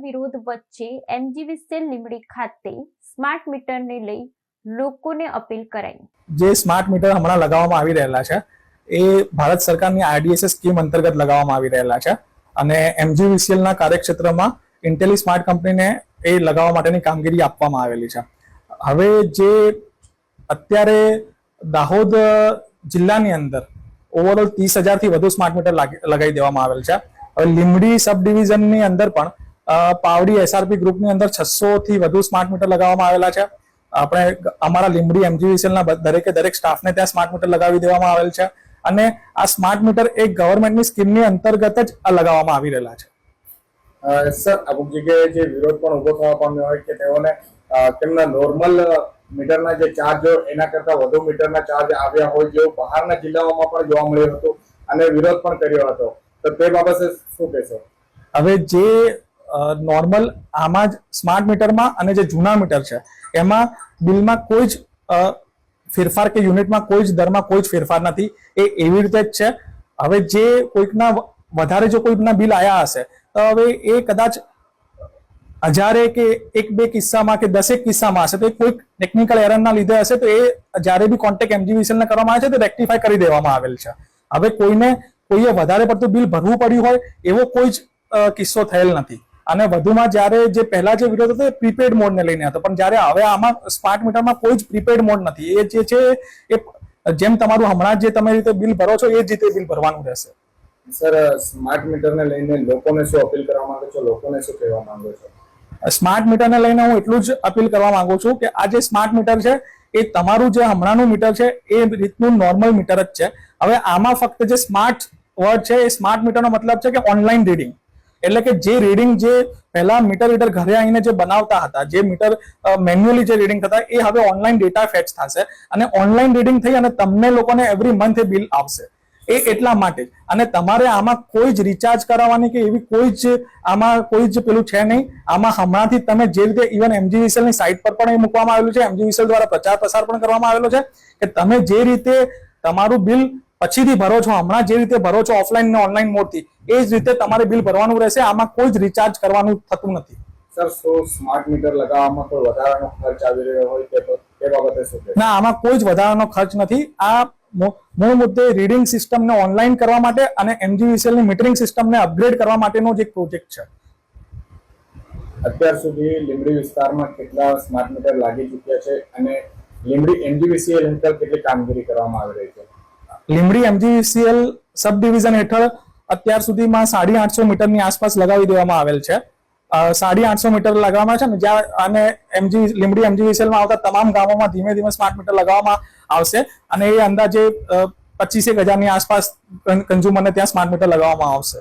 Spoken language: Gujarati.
વિરોધ વચ્ચે એમજીવીસીએલ લીંબડી ખાતે સ્માર્ટ મીટરને લઈ લોકોને અપીલ કરાઈ। જે સ્માર્ટ મીટર હમણાં લગાવવામાં આવી રહેલા છે એ ભારત સરકારની આરડીએસએસ સ્કીમ અંતર્ગત લગાવવામાં આવી રહેલા છે અને એમજીવીસીએલના કાર્યક્ષેત્રમાં ઇન્ટેલી સ્માર્ટ કંપનીને એ લગાવવા માટેની કામગીરી આપવામાં આવેલી છે। હવે જે અત્યારે દાહોદ જિલ્લાની અંદર ઓવરઓલ 30,000 થી વધુ સ્માર્ટ મીટર લગાવી દેવામાં આવેલ છે। હવે લીંબડી સબ ડિવિઝનની અંદર પણ પાવડી એસઆરપી ગ્રુપની અંદર 600 થી વધુ સ્માર્ટ મીટર લગાવવામાં આવેલા છે। આપણે અમારા લીંબડી એમજીવીસીએલના દરેક સ્ટાફને ત્યાં સ્માર્ટ મીટર લગાવી દેવામાં આવેલ છે અને આ સ્માર્ટ મીટર એક ગવર્મેન્ટની સ્કીમની અંતર્ગત જ લગાવવામાં આવી રહેલા છે। સર, અમુક જગ્યાએ જે વિરોધ પણ ઉભો થવા પામ્યો હોય કે તેઓને તેમના નોર્મલ મીટરના જે ચાર્જ એના કરતા વધુ મીટરના ચાર્જ આવ્યા હોય જેવું બહારના જિલ્લાઓમાં પણ જોવા મળ્યું હતું અને વિરોધ પણ કર્યો હતો, તો તે બાબતે શું કહેશો? હવે જે નોર્મલ આમાં જ સ્માર્ટ મીટરમાં અને જે જૂના મીટર છે એમાં બિલમાં કોઈ જ ફેરફાર કે યુનિટમાં કોઈ જ દરમાં કોઈ જ ફેરફાર નથી, એ એવી રીતે જ છે। હવે જે કોઈકના વધારે જો કોઈકના બિલ આવ્યા હશે તો હવે એ કદાચ 1000 કે 1-2 કિસ્સામાં કે 10 કિસ્સામાં હશે તો કોઈક ટેકનિકલ એરરના લીધે હશે તો એ જ્યારે બી કોન્ટેક્ટ એમજીવીસીએલને કરવામાં આવે છે તો રેક્ટિફાય કરી દેવામાં આવેલ છે। હવે કોઈએ વધારે પડતું બિલ ભરવું પડ્યું હોય એવો કોઈ જ કિસ્સો થયેલ નથી અને વધુમાં જ્યારે જે પહેલા જે વિરોધ હતો એ પ્રીપેડ મોડને લઈને હતો, પણ જ્યારે હવે આમાં સ્માર્ટ મીટરમાં કોઈ જ પ્રીપેડ મોડ નથી। એ જે છે એ જેમ તમારું હમણાં જે તમે રીતે બિલ ભરો છો એ જ રીતે બિલ ભરવાનું રહેશે। સર, સ્માર્ટ મીટરને લઈને લોકોને શું અપીલ કરવા માંગો છો, લોકોને શું કહેવા માંગો છો? સ્માર્ટ મીટરને લઈને હું એટલું જ અપીલ કરવા માંગુ છું કે આ જે સ્માર્ટ મીટર છે એ તમારું જે હમણાંનું મીટર છે એ રીતનું નોર્મલ મીટર જ છે। હવે આમાં ફક્ત જે સ્માર્ટ વર્ડ છે એ સ્માર્ટ મીટરનો મતલબ છે કે ઓનલાઈન રીડિંગ, એટલે કે જે રીડિંગ જે પહેલા મીટર ઘરે આવીને જે બનાવતા હતા, જે મીટર મેન્યુઅલી જે રીડિંગ થતા એ હવે ઓનલાઈન ડેટા ફેચ થશે અને ઓનલાઈન રીડિંગ થઈ અને તમને લોકોને એવરી મંથ એ બિલ આવશે। એ એટલા માટે જ, અને તમારે આમાં કોઈ જ રિચાર્જ કરાવવાની કે એવી કોઈ જ આમાં કોઈ જ પેલું છે નહીં। આમાં હમણાંથી તમે જે રીતે ઇવન એમજીવીસીએલની સાઇટ પર પણ એ મૂકવામાં આવેલું છે, એમજીવીસીએલ દ્વારા પ્રચાર પ્રસાર પણ કરવામાં આવેલો છે કે તમે જે રીતે તમારું બિલ પછીથી ભરો છો, હમણાં જે રીતે ભરો છો ઓફલાઈન ને ઓનલાઈન મોડથી, એ જ રીતે તમારે બિલ ભરવાનું રહેશે। આમાં કોઈ જ રિચાર્જ કરવાનું થતું નથી। સર, શું સ્માર્ટ મીટર લગાવવામાં કોઈ વધારાનો ખર્ચ આવી રહ્યો હોય કે તે બાબતે શું કહેશો? ના, આમાં કોઈ જ વધારાનો ખર્ચ નથી। આ મૂળ મુદ્દે રીડિંગ સિસ્ટમને ઓનલાઈન કરવા માટે અને એમજીવીસીએલની મીટરિંગ સિસ્ટમને અપગ્રેડ કરવા માટેનો જ એક પ્રોજેક્ટ છે। અત્યાર સુધી લીંબડી વિસ્તારમાં કેટલા સ્માર્ટ મીટર લાગી ચૂક્યા છે અને લીંબડી એમજીવીસીએલ હેઠળ કેટલી કામગીરી કરવામાં આવી રહી છે? લીંબડી એમજીવીસીએલ સબ ડિવિઝન હેઠળ અત્યાર સુધીમાં 850 મીટરની આસપાસ લગાવી દેવામાં આવેલ છે। 850 મીટર લગાવવામાં છે ને જ્યાં અને લીંબડી એમજીવીસીએલમાં આવતા તમામ ગામોમાં ધીમે ધીમે સ્માર્ટ મીટર લગાવવામાં આવશે અને એ અંદાજે 25,000 ની આસપાસ કન્ઝ્યુમરને ત્યાં સ્માર્ટ મીટર લગાવવામાં આવશે।